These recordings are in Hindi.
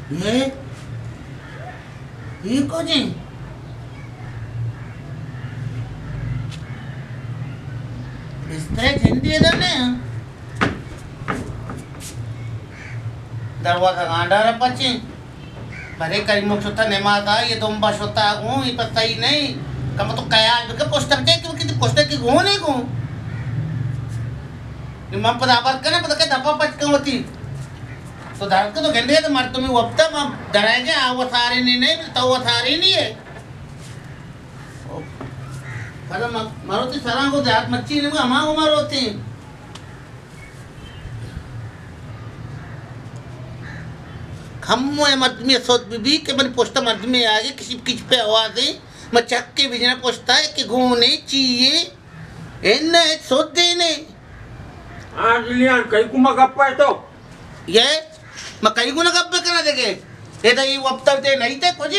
ये को जी इसने हिंदी इधर ने दरवाजा गांडा रे पची भरे कई मुख होता ने माता ये तुम बस होता हूं ये पता ही नहीं कम तो कया के पोस्टर के कि पोस्टर की गो नहीं को ये मैं बराबर करने पता के धप्पा पच के होती तो धार के तो गंदे तो मर तुम्हें वक्ता मैं डराएंगे वो सारी नहीं तो वो सारी नहीं है पर मारोती सरांग को जात मच्छी ने हमां को मारोती खम्मो है मर्द में सोच बीबी के बन पोस्टा मर्द में आगे किसी किच पे आवाज है मैं चक के बिजना पोस्टा है कि घूमने चाहिए इन्ना एक सोच देने हाँ जिलियान कई कुमा गप्पा है तो ये मैं कई गुना गप्पे करा देगे ये तो ये वक्ता ते नहीं थे कुछ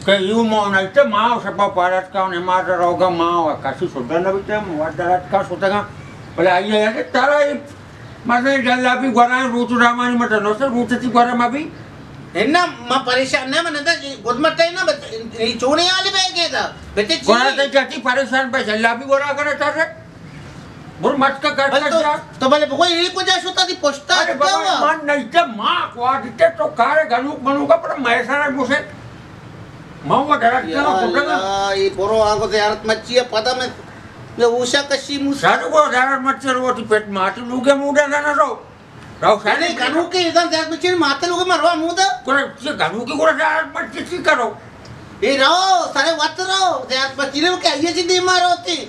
कई यू मो नहीं थे माँ सब पारत का उन्हें मार रहोगा माँ काशी सुधर न भी थे वादरात का सुधेगा बोले आइए यार तारा ये माने जल्ला भी गुरान रूट रामानी मत नो सर रूट थी गुरा में भी है ना मैं परेशान ना मैं ना गुदमत है ना ये चोने वाले बैठे था बेटे गुरा तो जाती परेशान पे जल्ला भी गुरा करे तारे बुर मत का कर तो भले कोई ये को जा सोता थी पोस्टा अरे बाबा मन नहीं थे माँ को आदित्य तो कारे गनुक बनूंगा पर मैं सारा मुझे माँ वो डरा क्या बोलेगा ये बोरो आगो से यार मच्छी है पता मैं ये उषा कशी मुझे सारू को डरा मच्छी वो थी पेट माटी लूगे मुड़ा ना रो राव सारे गनु के इधर यार मच्छी माते लूगे मरवा मुदा कोरे ये गनु की कोरे डरा मच्छी की करो ये रहो सारे वात रहो यार मच्छी ने क्या ये चीज मारो होती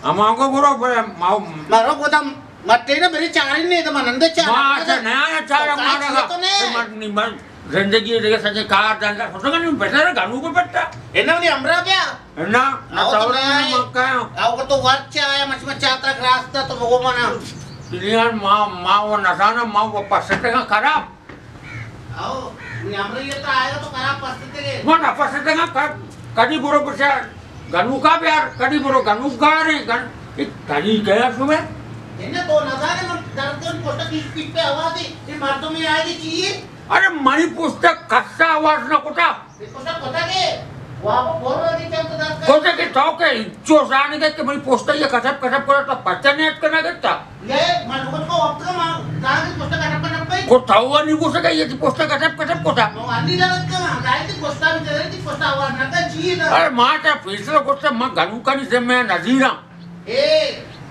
अमां को बोलो माओ मारो गोदाम मट्टे ना मेरी चारी नहीं तो मनंदे चार मां से नया चारा मारेगा मत नहीं मन जिंदगी देखे सच्चे कार डालता सोचेगा नहीं बेटा रे गानू को बेटा एना नहीं हमरा क्या ना ना तो नहीं मक्का आओ को तो वर्च आया मच मच चाता रास्ता तो वो मना इलियान मां वो नसाना मां वो पसते का खराब आओ नहीं हमरा ये तो आएगा तो खराब पसते के वो ना पसते का कदी बुरो बचा गनु का प्यार कदी बुरो गनु का रे गन कदी गया सुबह इन्हें तो नजारे में दर्द उन पोस्टर की स्पीड पे आवाज है ये मर्दों में आएगी चाहिए अरे मणि पुस्तक कच्चा आवाज न कोटा पोस्टर पता के वहां पर बोल रही थी तो दर्द कोटे के तो के जो जाने के मणि पुस्तक ये कसब करे तो पता नहीं करना करता ये मन को वक्त का मां दाग पोस्टर करना पे को थावा नहीं को सके ये पुस्तक कसब कोटा नो अन्नी लगत का गाय की पोस्टर में दे थी पोस्टर आवाज न का चाहिए ना अरे मां का फैसला कोटा मां गनु का नहीं से मैं नजीरा ए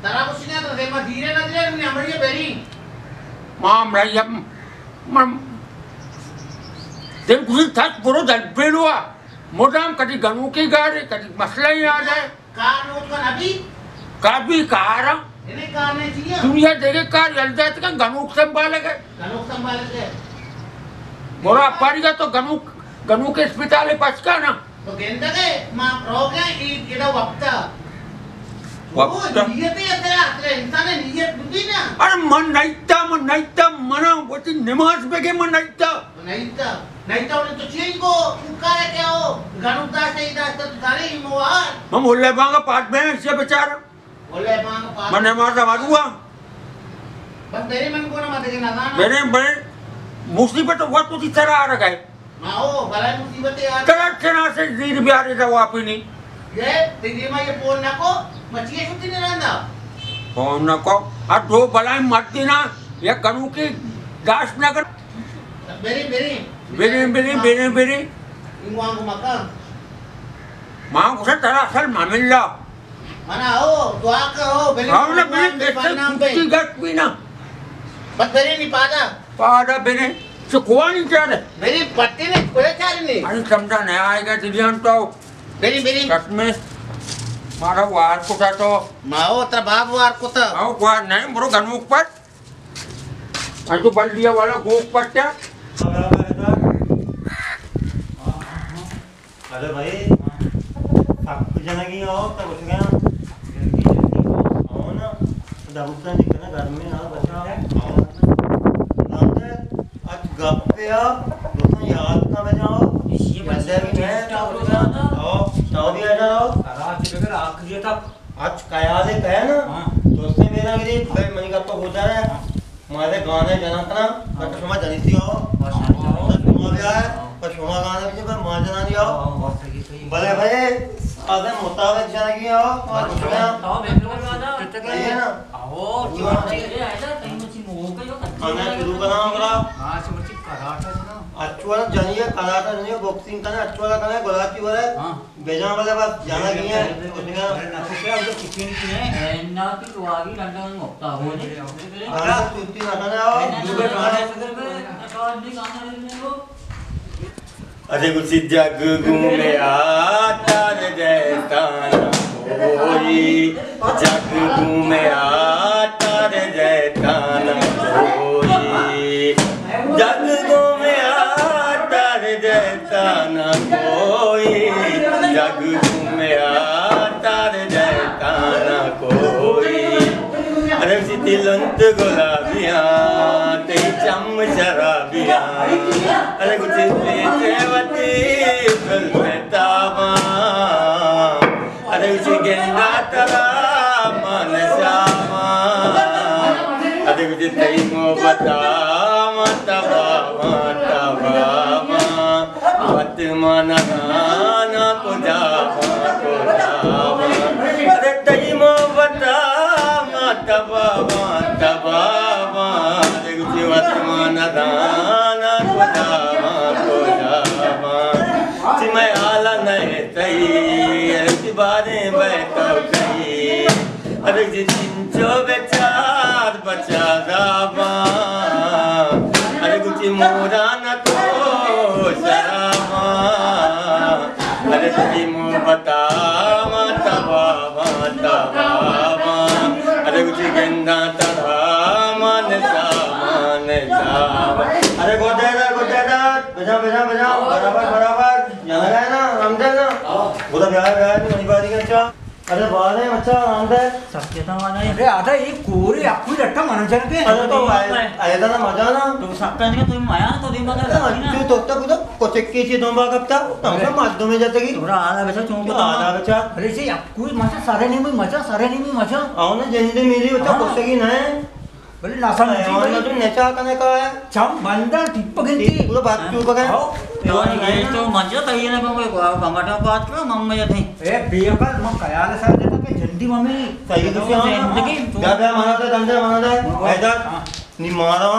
तारा कुछ नहीं तो दे मैं धीरे नजरे में हमरी बेरी मां मैं मन दिन कुछ था पूरा दल पेड़वा मोटाम कभी गनु की गाड़ी कभी मसला ही आ जाए कार नोट का अभी काबी कार इन्हें कार नहीं चाहिए दुनिया देखे कार जल जाए तो गनु संभालेगा मोरा पारिगा तो गनु के अस्पताल पचका ना तो गेंदा के मां रोगे ये केड़ा वक्ता नियत है तेरा इंसान है नियत बुद्धि ना अरे मन नहीं था मना वो तो नमाज बेगे मन नहीं था उन्हें तो चाहिए को पुकारे क्या हो गनुदास है इधर तो सारे ही मोहार हम बोले बांगा पाट में से बेचारा बोले बांगा पाट मने मारता मारूंगा बस मेरे मन को ना मत के ना मेरे मुसीबत तो बहुत कुछ तरह आ रहा है माओ भला मुसीबत यार करा से जीर बिहारी था वापी नहीं ये तेरी मां ये फोन ना को मचिए छुट्टी नहीं रहना फोन ना को आ दो भलाई मत देना ये गनु की दास ना कर बेरे इंगवांग को मका मां को से तरह असल मामिला मना हो दुआ करो बेरे हम ना बेरे कुछ गट भी ना बस बेरे नहीं पादा बेरे से कोई नहीं चाह रहे मेरी पट्टी ने कोई चाह नहीं अरे समझा नहीं आएगा दिलियन तो बेरी कसमें मारा वार को था तो माओ तेरा बाप वार को था आओ वार नहीं बरो गनुक पर आज तो बल्दिया वाला गोक पर क्या अरे भाई आप जना की आओ तब उठ गया आओ ना दाबुता निकलना घर में ना बचा आज गप पे दोस्तों याद ना बजाओ ये बंदे भी मैं आओ तो भी आ जाओ रात के आखिरी तक आज कया दे कहे ना दोस्त मेरा भी भाई मनी का तो होता है हमारे गाने जना ना बट समझ नहीं थी आओ सोना भी आया पर सोना गाने पीछे पर मां जना नहीं आओ भले भले आधे मुताबिक जाने की आओ और कुछ ना आओ बेंगलोर में आजा कितने है ना आओ चिमची ले आया कहीं मच्छी मोह का यो खाना शुरू करना होगा हां चिमची कराटा ना अच्छो वाला जानिए कराटा जानिए बॉक्सिंग करना अच्छो वाला करना गुलाची वाला हां बेजा वाला बस जाना की है उसका ना तो क्या उधर किचन की है ना की वागी लंदन में होता हो ने हां चुट्टी ना करना आओ दुबई गाना सगर में अकाउंट नहीं गाना लेने वो अरे कुछ जग घूमे तार जैसा न कोई जग घूमे तार जैसा न कोई जग घूमे तार जैसा न कोई जग घूमे तार जैसा न कोई अरे तिलंत गुलाबियाँ ते चम शराबियाँ अरे कुछ बेचेवती फिल्मतावा अरे कुछ गेंदा तरा मन श्यामा अरे कुछ तई मोहब्बता तबा मत माना ना को जावा अरे तई मोहब्बता तबा अरे कुछ मत माना दाना को जावा मैं आला नहीं तई अरे बारे बैठो कई अरे चिंचो बेचार बचा दावा अरे कुछ मोरा न को शराबा अरे तुझी मोहब्बता तबा अरे कुछ गेंदा तरा मन सामा अरे गोदेदा बजा बराबर यहाँ गए ना रामदेव ना बोला ब्याह नहीं वही बात ही अच्छा अरे बाहर है अच्छा रामदेव सत्यता वाला अरे आधा ये कोरी आपको लट्टा मनोजन के अरे तो आया था ना मजा ना तो सकता नहीं तुम माया तो दिन मगर तू तो तक कोचक्की ची दोन बाग अपता तमसा माधो में जाते की थोड़ा आधा बचा चोंको आधा बचा अरे से आपको मजा सारे नहीं मजा आओ ना जल्दी मेरी बच्चा कोचक्की ना है बोले नासा और तो नेचा करने का है चम बंदा टिप गिनती पूरा बात क्यों पकड़ ये तो मजा तो ये ना कोई गमाटा बात करो मम्मी जाते ए बेकर म कयाल सर देता के जल्दी मम्मी सही तो जिंदगी क्या माना था दंडे माना था ऐसा नी मारा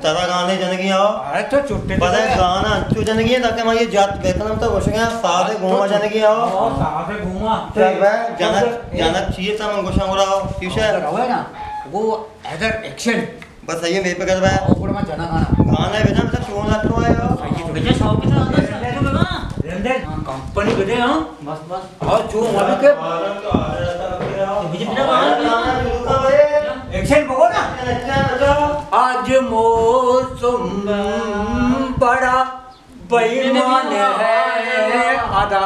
तारा गाने जनगी आओ अरे तो छोटे बड़ा गाना अच्छू जनगी है ताकि मैं ये जात बेतन तो वशगा साथ घूमा जनगी आओ साथ घूमा ठीक है जनक चाहिए था मैं गोशा हो रहा ठीक है रहो ना वो अदर एक्शन बस ये मेरे पे कर रहा है और मैं जना गाना है बेटा मतलब क्यों ना तो आया बेटा शौक के साथ ले लो बाबा रेंडर कंपनी गए हां बस और जो वाले के मुझे बिना गाना एक्शन बोलो ना आज मौसम बड़ा बेईमान है आधा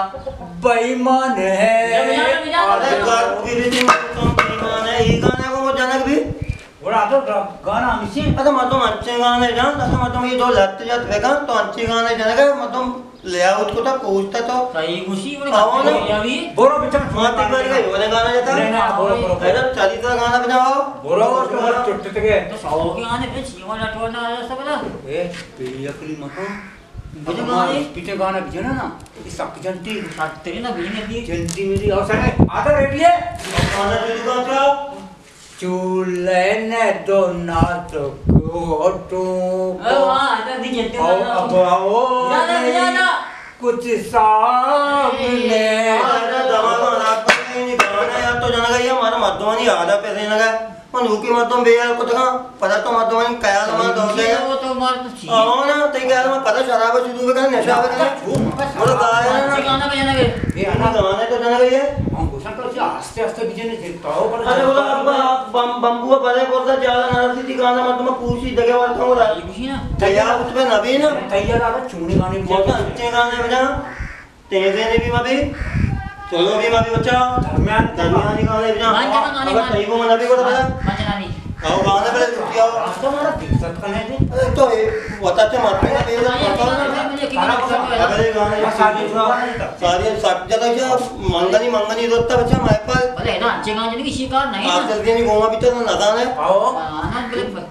बेईमान है अरे गात की रीति में तुम बेईमान है ये गाने को वो जनक भी और आधा गाना मिसी अरे मतलब अच्छे गाने जान तो मतलब ये दो लगते जाते वेगा तो अच्छे गाने जनक मतलब लेआउट को तो पूछता तो सही खुशी बोले अभी बोलो बेटा माते बारी का योने गाना जाता नहीं ना बोलो अरे चालीस का गाना बजाओ बोलो तो टुट के तो सौ के गाने पे जीवन लटवाना सब ना ए बेअकली मतो मुझे गाने पीछे गाना बजना ना सब जनती तेरी ना बीने दी जनती मेरी अवसर है आधा रेडी है गाना शुरू कर चूल्हे ने दो ना तो कोटू आधा दी जनती अब आओ ना कुछ सामने अरे दमा रात को नहीं गाना यार तो जाना गया हमारा मधुबनी आधा पैसे लगा मन हुकी मधुम बेयार को तो पता तो मधुबनी कया लमा दो गया वो तो मार तो छी आओ ना तो क्या लमा पता शराब शुरू कर नशा कर बोलो गाया ना गाना बजाना के ये आना गाना तो जाना गया हम घोषणा करो आस्ते आस्ते बिजने जिताओ पर अरे बोला बंबू बड़े बोलता ज्यादा नरसी थी गाना मत में पूछी जगह वाला था बोला खुशी ना तैयार उस पे नबी ना तैयार आ चुनी गाने बहुत अच्छे गाने बजा तेजे ने भी मबी चलो भी मबी बच्चा दरमियान गाने बजा अगर सही को मना भी को बजा मंजना नहीं आओ गाने पे छुट्टी आओ तो हमारा दिक्कत करने दे तो ये बताते मत पे मुझे अरे गाने सारी सब जगह क्या मंगनी मंगनी रोता बच्चा माय पर अरे ना अच्छे गाने की शिकार नहीं आप जल्दी नहीं गोमा भी तो ना गाने आओ आना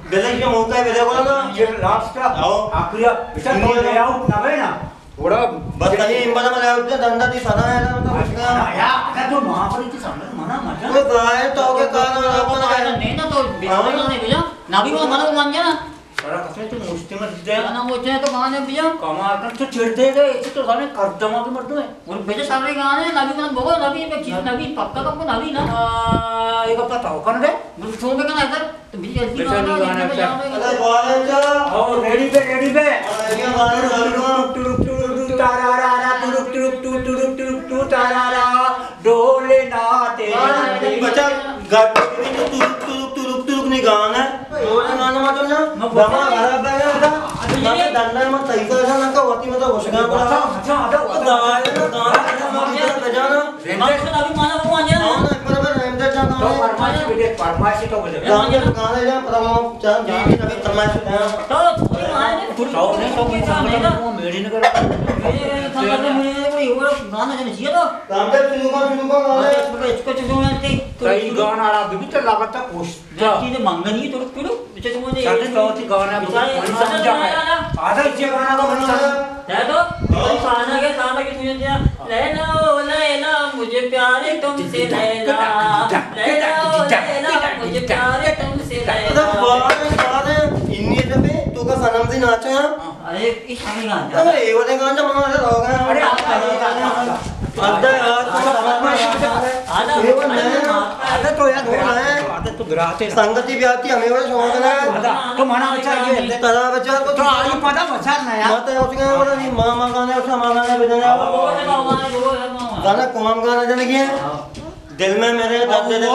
बेले के मौका है बेले बोला ना ये लास्ट का आओ आखिरी बेटा तो ले आओ ना भाई ना थोड़ा बस कहीं इम्बला में आउट दंडा दी सना है ना मतलब उसका यार तो वहां पर इतनी सामने मना मत वो गाय तो के कारण अपन नहीं ना तो बिल्कुल नहीं भैया ना भी वो मना मान जाना बड़ा कसम तो मुश्किल में दे ना मोचे तो गाने भैया कमाल कर तो छेड़ दे गए इसे तो सामने कर्दमा के मर दो और बेटे सामने गाने ना भी बोलो ना भी एक चीज ना भी पक्का का ना भी ना एक पता हो कौन रे मुझे छोड़ के ना इधर तो भी जल्दी बेटा गाना नहीं गाना अरे बोले जा आओ रेडी पे ये गाने टुरुक टुरुक टुरुक तारारा टुरुक टुरुक टुरुक टुरुक टुरुक तारारा डोले ना तेरे बच्चा गाते भी तुरुक नहीं गाना है गाना मतलब ना बाबा घर पे ना ना दंडा में तैसा ऐसा ना का होती मतलब होशगा पड़ा अच्छा आता गाना बजाना मानो ना भी मानो वो मान जाना ना बराबर रेंजर जा तो फरमाइश तो बोले गाना जा प्रमो चांद जी कभी तमाशा है तो माने तो नहीं तो कोई सामने वो मेरी न करो ये थंगा में कोई वो गाना जने जियो तो काम पे शुरू गाना इसको चुनो आते कई गाना आ भी तो लागत कुछ चीज मंगनी तो कुड़ो बेटे तुम ने सारे तो गाना बड़ी समझा है आधा इसे गाना का बड़ी है तो साना के तुझे दिया लैला मुझे प्यारे तुमसे लैला मुझे प्यारे तुमसे लैला बारे इन्हीं जब तू का सनम से नाचा अरे इस गाने गाना अरे ये वाले गाना मना रहा होगा अरे आधा यार आधा तो यार आधा तो गिराते संगति भी आती हमें वाले शौक ना तो मना बच्चा ये तारा बच्चा को तो आई पता बच्चा ना यार मत उसका वाला नहीं मामा गाने उसका मामा गाने बजाने गाना कौन गाना जाने की दिल में मेरे दर्द दे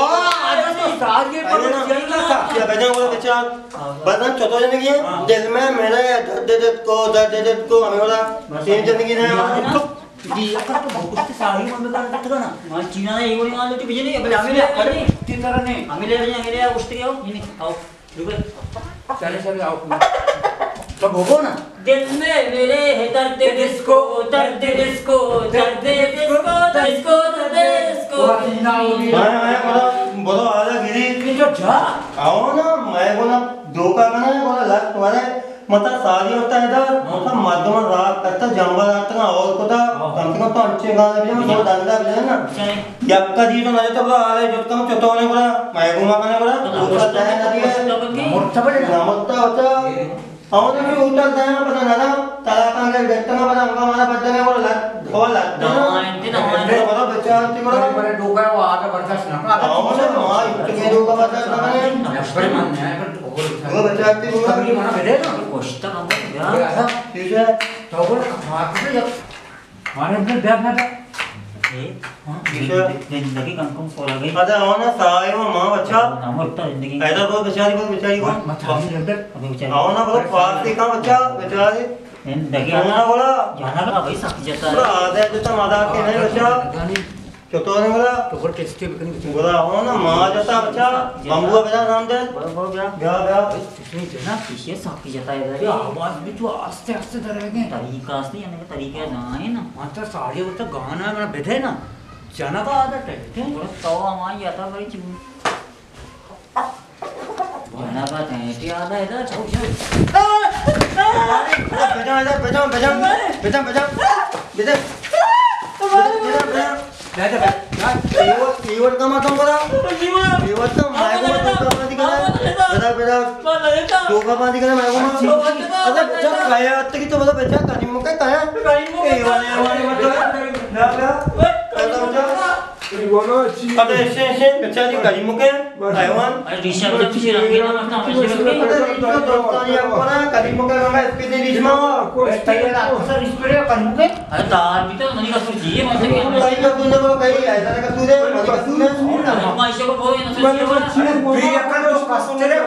सारे क्या बजा वाला बच्चा बदन चौथा जाने की दिल में मेरे दर्द को हमें वाला तीन जाने की ना जी अकर तो बहुत से सारी में कर सकता ना मां चीना ने एगो निकाल लो बिजली अब हमें ले तीन तरह ने हमें ले हमें उठ के आओ नहीं आओ रुको चले आओ तो भोगो ना दिल में मेरे है दर्द डिस्को दर्द डिस्को दर्द डिस्को डिस्को दर्द डिस्को बोलो आजा गिरी जो जा आओ ना मैं बोला धोखा करना है बोला लग तुम्हारे मतलब सारी होता है इधर मतलब मध्यम रात करता जंगल रात का और को था कम से कम तो अच्छे गाने भी हम दंडा भी है ना यक्का जी तो नजर तो बोला आ रहे जो कम चोटो ने बोला मैं घुमा करने बोला दूसरा चाहे नदी है मोटा बड़े ना मोटा होता और भी उतर जाए पता ना ना ताला का अंदर देखते ना पता हमका हमारा बच्चा ने बोला बोल लगता है बोला बच्चा आती बोला बड़े डोका वो आगे बर्दाश्त ना आगे और मां इतने डोका बर्दाश्त ना करे बड़े मन है वो बच्चा आती बोला कभी मना भेजे ना कोष्टा काम यार ऐसा ठीक है तो बोल मार के जब मारे अपने बैग में जिंदगी कम सोला गई अरे आओ ना सारे वो मां बच्चा नाम उठता जिंदगी ऐसा बहुत बेचारी को अभी बेचारे आओ ना बोलो पास से कहां बच्चा बेचारी जिंदगी ना बोला जाना का भाई सक जाता बोला आधे जो तो मादा के नहीं बच्चा चोटो ने बोला तो बोल टेस्ट के बोला आओ ना मां जाता बच्चा बंबू बेटा नाम दे बड़ो गया गया इसमें जना पीछे सक जाता है इधर आवाज भी तो आस्ते आस्ते दरेगे तरीका से यानी तरीका ना है ना मात्र साड़ी वो तो गाना मेरा बैठे ना जाना का आदत है बोलो तो हमारी आता बड़ी चीज जाना का थे आधा इधर कीवर्ड का मतलब बोला कीवर्ड तो मायको में तो अपना दिखा बेटा दो का पानी दिखा मायको में अरे जब खाया तो की तो बोला बेटा करीम मुके खाया ये वाले मतलब ना ना अरे ऐसे बेचारी करीम मुके हैवान अरे ऋषभ जब पीछे रंगी ना मत ना तो दोस्तानी अपना करीम मुके गंगा स्पीड रिश्मा सर इस पे करूं के अरे तार भी तो मनी का सुन जी मत के कहीं का तूने बोला कहीं ऐसा का तूने मनी का तूने हमारे से को कोई ना सुन भी अपन तो कस्टरे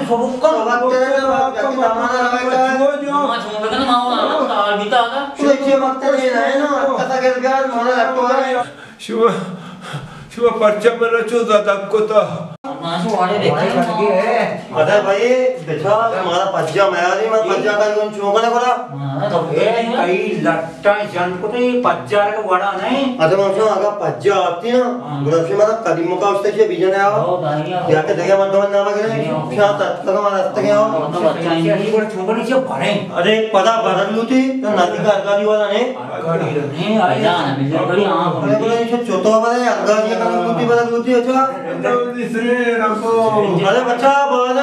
सब को बात तेरे जाके दामाना लगाएगा मां छोड़ के ना मां तार भी तो आधा सुइचे मकते नहीं है ना कसा के बिहार मारा लगता है शिव पर्चा में रचो दादा को तो अरे भाई बेटा हमारा पज्जा मैं नहीं मैं पज्जा का कौन चौंकने को कई लट्टा जन को तो ये पज्जा का वड़ा नहीं अरे मैं आगा पज्जा आती ना गुरु से मतलब कदीमों का उससे ये बीजन है या के देखे मत दो नाम के क्या तक हमारा रास्ते के आओ ये बड़ा चौंकने से भरे अरे पता बदल लूटी तो नदी का अरगादी वाला ने नहीं आया अरे बोले ये चौथा वाला है अरगादी का लूटी बदल लूटी अच्छा अरे बच्चा बोल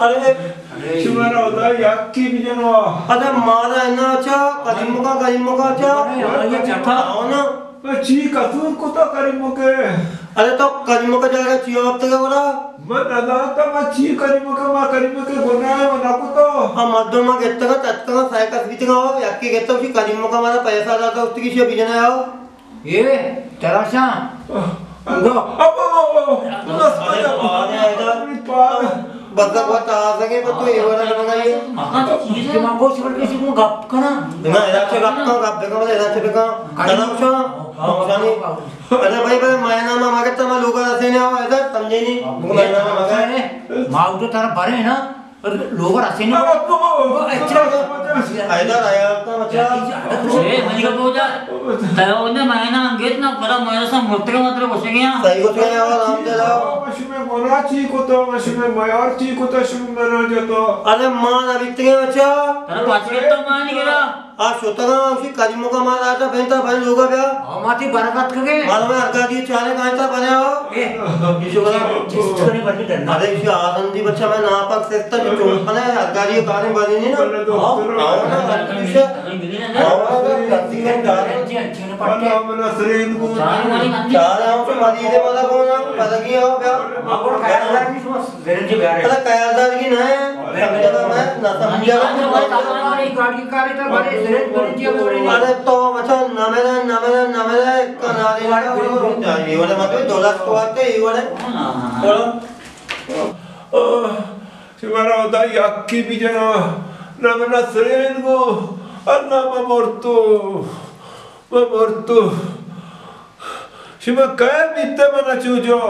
अरे शिवरा होता याकी बीजन वा अरे मारा है ना अच्छा कदीमों का अच्छा ये चटा आओ ना ची कसूर को तो करीमो के अरे तो कदीमों का जाएगा चियो अब तक बोला मत अदा तो मैं ची करीमो के गुना है मना को तो हम मध्य में गेट का तत्का साइकिल बीच का हो याकी गेट तो उसी कदीमों का हमारा पैसा जाता उसकी किसी बीजन है आओ ये तेरा सा बदला बहुत आ सके पर तो ये वाला लगा ये चीज के मांगो सिवर के सिको गप करना ना इधर से गप देखो मतलब इधर से देखो कदम छो जानी अरे भाई मैं नाम मांगे तो मैं लोग ऐसे नहीं आओ इधर समझे नहीं मैं नाम मांगे मांग तो तारा भरे है ना लोग ऐसे नहीं इधर आया तो बच्चा ए मनी का बोझा तय ओने मैना अंगेत ना करा मैना सा मोटे मात्र बसे गया सही कुछ नहीं आओ नाम दे दो मशीन मोरा ची को तो मशीन मयार ची को तो शुम ना जातो अरे मान अभी तक बच्चा तेरा पांच के तो मान नहीं गिरा आ सोता उसी कदीमों का माल आता बेंता भाई लोग बया हमारी बरकत के माल में अरगा दिए चाले कहां था बने हो ए इशू करा जिसने बड़ी डरना अरे इसे आनंदी बच्चा मैं नापक सकता जो चोपने अरगा दिए कहां बनी नहीं ना आओ ना इसे आओ ना करती है अच्छे पट्टे मना सरेन को चार आओ तो मदी दे वाला कौन है पलगी आओ बया आपको कायदार की समझ गारंटी बेरे अरे कायदार की ना है समझा मैं ना समझा गाड़ी कार इतना बड़े अरे तो बच्चा नमेरा कनाली लगा ये वाले मतलब 2 लाख तो आते ये वाले शिवरा होता याकी बीजन ना मना सरेन को अन्ना मरतो शिवा काय बीते मना चूजो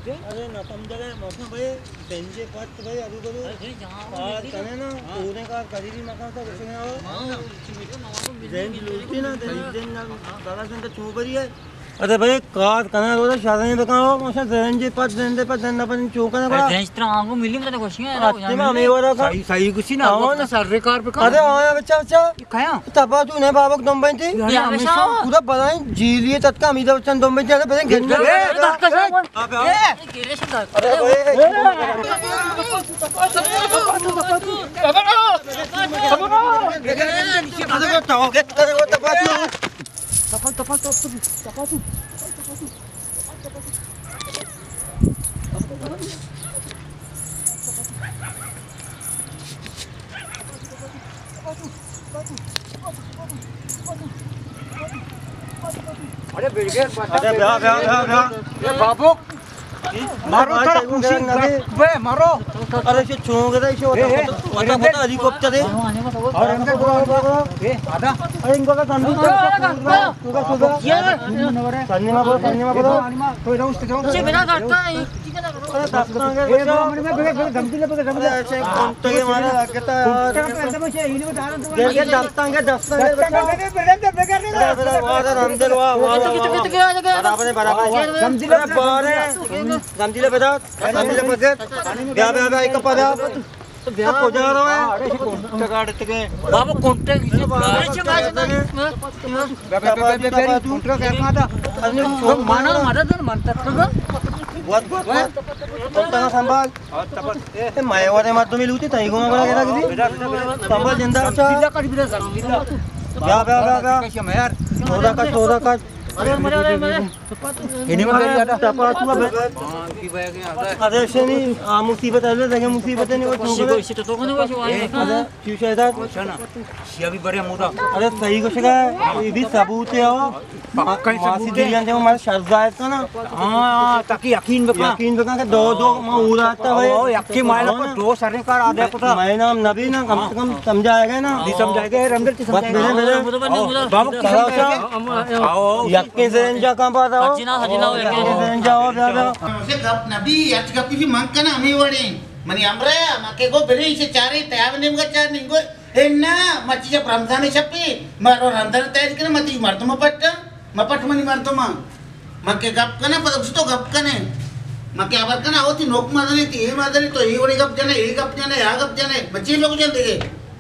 अरे ना समझ गए मौसम भाई बेंजे पत भाई अभी बोलो और कने ना पूरे का गरीबी मकान था उसमें आओ रेंज लूटी ना दिन ना दादा से तो चूबरी है अरे भाई कार कने रोज शादी में बताओ मौसम रेंज पत देंदे पर देना पर चौकने का रेंज तरह आंगो मिलिंग तो कुछ नहीं रास्ते में हमें वाला का सही कुछ ना आओ ना सर्वे कार पे अरे आया बच्चा खाया तबा तू ने बाबक दम थी या हमेशा पूरा बनाई जीलिए तत्का अमिताभ बच्चन दम थी अरे बहन अरे बिल्कुल अरे ब्याह ये बाबू मारो थोड़ा खुशी बे मारो अरे इसे चूंग रहा इसे पता हेलीकॉप्टर है और अंदर ए आधा अरे इनको का संदीप सन्नी में बोलो तो इधर उस तरह से बिना करता है अरे धमकी ले ऐसे कौन के मारा लगता है यार दस्ता अंदर बराबर गमजिले बजा गमजिले बजा ब्याह एक पदा तो ब्याह हो जा रहा है काटते के बाबू कांटेक्ट से माना मदद म्हणतात का संभाल ए मायवारे माध्यम लुटी ताई गोमा बरा गेला किती संभाल जिंदा अच्छा ब्याह 14 का ini mah kali ada Dapat cuma ada sini musibat ada dengan musibat ini Si boy, si totoo na ba si Wani? ada susah dah sana siya भी बड़े मुदा ada सही कुछ का ये भी सबूत है वो पक्का ही मासी सबूत है दिलियन जब हमारे शर्दायत का ना हां ताकि यकीन बका यकीन बका के दो मां उड़ाता है ओ यकीन मायला को दो सारे कार आधे पता मैं नाम नबी ना कम से कम समझाएगा ना नहीं समझाएगा रमदर की बस मेरे मेरे बाबू की समझाएगा आओ यकीन से इंजा कहां पाता हो Hajina ho यकीन से इंजा हो ज्यादा से गप नबी याच गप की मांग करना हमें वड़े मनी अमरा माके को बेरे से चारे तयाव नेम का चार निंगो एन्ना मची जब रमजान छपी मारो रमजान तयार करे मती मरतो मपट मनी मरतो माके गप कने पदक तो गप कने माके आवर कने होती नोक मारनी थी ये मारनी तो ये वड़ी गप जाने ये गप जाने या गप जाने बच्चे लोग जन देगे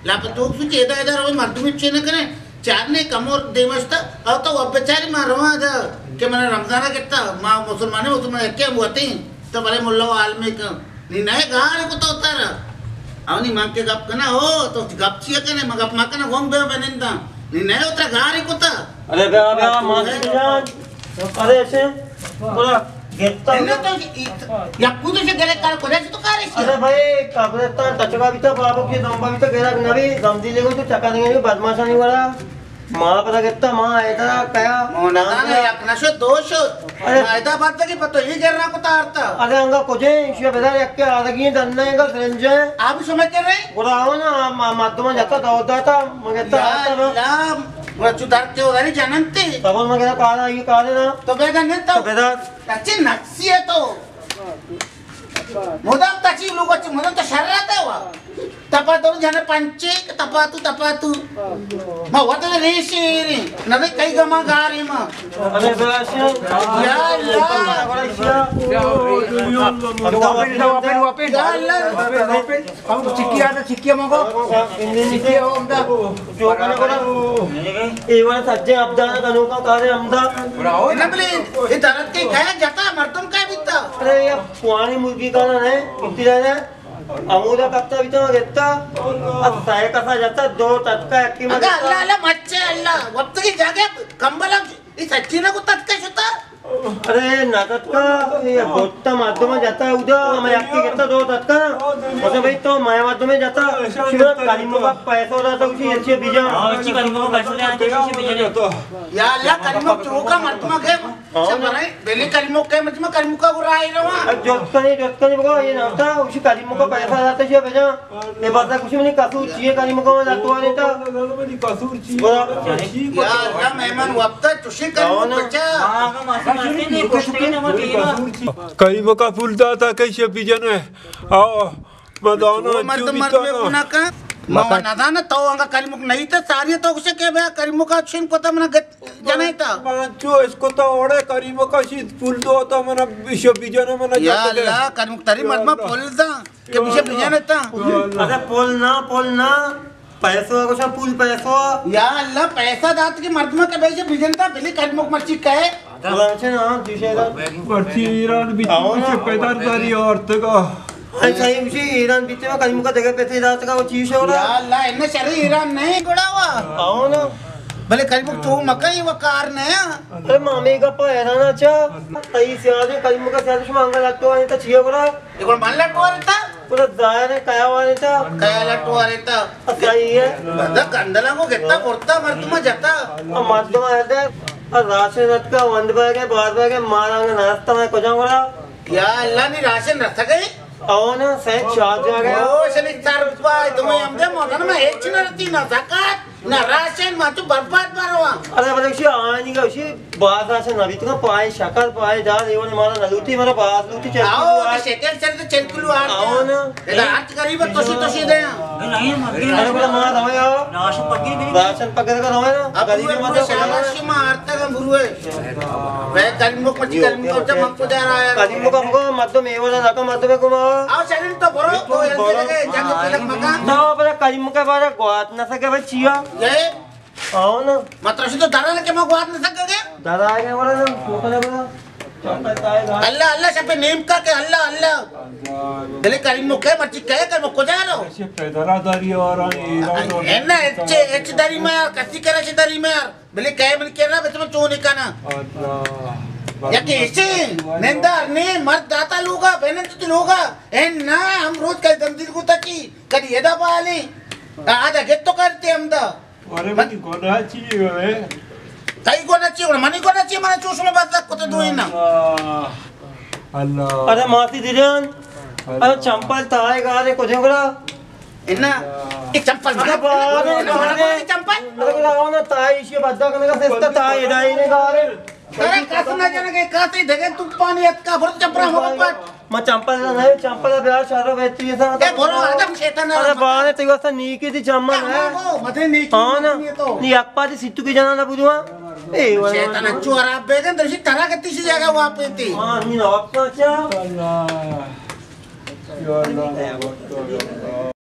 लाप तो सुचे एदा एदा रो मरतो में चेने करे चार ने कमोर देमस्ता और तो अब बेचारी मारवा दा के मैंने रमजान कितना मां मुसलमान क्या होती तो बड़े मुल्ला आलमी का नी नए गाने को तो होता रहा आवनी मां के गप कना हो तो गप छिया कने मग गप माकना गोंग बे बनेंदा नी नए उतरा गारे को ता अरे बेवा मासी जान अरे ऐसे पूरा गेटता इन्हें तो या कूद से गले कार को रे तो कारे अरे भाई कब्रिस्तान टचका भी तो बाबू की दंबा भी तो गेरा नबी दमदी लेगो तो चका देंगे बदमाशानी वाला मां पता कितना मां ऐसा क्या मोना ना या नशो दोष आयदा बात की पतो ये गिरना को तारता अरे अंगा कोजे इशे बेदा यक्के आदगी दन्ने का फ्रेंजे आप समझ रहे गुराओ ना माध्यम जाता दौड़ता मगे ता ला वो चुदार के उधारी जानते तब मगे काला ये काले ना तो बेदा नहीं तो बेदा अच्छी नक्सी है तो मुदाम ताची लोगोची मुदाम तो शर्रात है वा तपा तो जाने पंचे तपा तू मा वत रेशी रे नवे कई गमा गारी मा अरे बेलाशे या वापेन हम चिक्की आता चिक्की मगो चिक्की हो हमदा जो कने कोला ए वाला सज्जे अब्दाना कनो का कारे हमदा नबले ये दरद के खाया जाता मर्दम का बिता अरे ये पुरानी मुर्गी का ना है कितनी जाने अमूला कप्ता भी तो गेता अब साय कसा जाता दो तटका की मत अल्लाह अल्लाह मच्चे अल्लाह वक्त की जागे कंबल इस अच्छी ना को तटका होता अरे नाटक का ये बोलता माध्यम में जाता है उधर मैं आपकी कहता दो तटका मतलब भाई तो माया माध्यम में जाता शिवा कालीमो का पैसा होता तो उसी अच्छे बीजा अच्छी करीमों को पैसे लेना चाहिए उसे भेजने या अल्लाह करीमो चोका मर्दमा के सब बनाए बेली करीमो के मर्दमा करीमो का बुरा आई रहा जोतकनी बगा ये ना था उसी कालीमो का पैसा जाता शिवा भेजा ये बात कुछ नहीं कासू चाहिए कालीमो का जातो वाले था कासू चाहिए या अल्लाह मेहमान वक्त तुशी करीमो बच्चा हां का मासी नहीं कुछ नहीं ना कहीं का फूलता था कैसे बीजन है आओ मदाना मर्दमा में पुना का मामा नदाना तो अंगा करीमो नहीं था सारी तो उसे के बे करीमो का छिन को तो मना जनाई था जो इसको तो ओड़े करीमो का शीत फूल दो तो मना विश्व बीजन मना या अल्लाह करीमो तरी मर्दमा पोलदा के विषय बीजन था अरे पोल ना पैसो को सब पूल पैसो या अल्लाह पैसा दात के मर्दमा के बेचे बीजन था बेली करीमो मर्ची कहे अच्छा ना दूसरे मर्ची ईरान बीच से पैदा दारी औरत का अच्छा ये उसी ईरान बीते में कालीमो का जगह पैसे दात का वो चीज हो या रहा अल्लाह इन्ने शरीर ईरान नहीं गुड़ावा आओ ना भले करीमो तो मकई वकार ने अरे मामे का पैसा ना अच्छा तई से आदे कालीमो का साथ मांगा लगतो है तो छिए बड़ा एक बार लटवा रहता पूरा दाया ने काया वाले था कया लटवा रहता सही है बदा गंदला को कितना पुरता मर्दमा जाता और माध्यम है और राशन रथ का वंद बैग है बाद बैग है मारांगे नाश्ता में को जाऊंगा या अल्लाह ने राशन रख गए आओ ना सही चार्ज आ गया ओ शनि 4 रुपए तुम्हें हमदे मोदन में एक चिन रहती ना zakat ना राशन मा तू बर्बाद मारवा अरे मतलब शी आनी का शी बात राशन नबी तो पाए शक्कर पाए जा देवन मारा नलूटी मारा बात लूटी चल आओ शेकेल चल तो चल किलो आओ ना इधर आज गरीब तोशी दे नहीं अरे बोला मां दवा आओ राशन पक्की नहीं राशन पकड़ कर रहो ना अब गरीब मत शाबाशी मारता का बुरुए वे करीमो को जब हमको दे रहा है कालीमो का हमको मत में वाला रकम मत में को आओ शरीर तो भरो तो लगे जग तिलक मका ना पर कालीमो का बारे गोत ना सके भाई चिया ये आओ ना मतलब तो दादा ने के मो बात नहीं सकेगे दादा आ गए वाला ना छोटा वाला अल्लाह अल्लाह सब नेम का के अल्लाह अल्लाह दिले करीमो के मर्ची कहे कर को जा रो पैदा दारी और ईरान एना एच दारी में यार कसी करे दारी में यार beli kayak beli kira betul cuni kana. Allah. Ya कैसे नंदा ने मर्द दाता लोगा बहन तो लोगा एन ना हम रोज कल दंदिल को तकी कभी ये दबा आली आधा गेट तो करते हम दा अरे मनी कोना चाहिए वे कई को ना चाहिए मनी को ना चाहिए mana चूस में बात को तो दो ही ना Allah. अरे माती दिरन अरे चंपल ताए गारे को जंगला इन्ना एक चंपल अरे बारे चंपल अरे लगाओ ना ताए इसी बद्दा करने का सेस्ता ताए दाई ने गारे अरे कसना जाने के काते देखे तू पानी का भर चपरा हो पट मैं चंपल नहीं चंपल ब्याह सारा बेचती है सा ए भरो आदम शैतान अरे बारे तेरे वास्ते नीकी दी चम्मन है मथे नी हां ना नी अक्पा दी सिट्टू की जाना ना बुझवा ए शैतान चोरा बेगन दर्शी तरह कत्ती सी जगह वहां पे थी हां नी ना अपना क्या Allah. Ya Allah.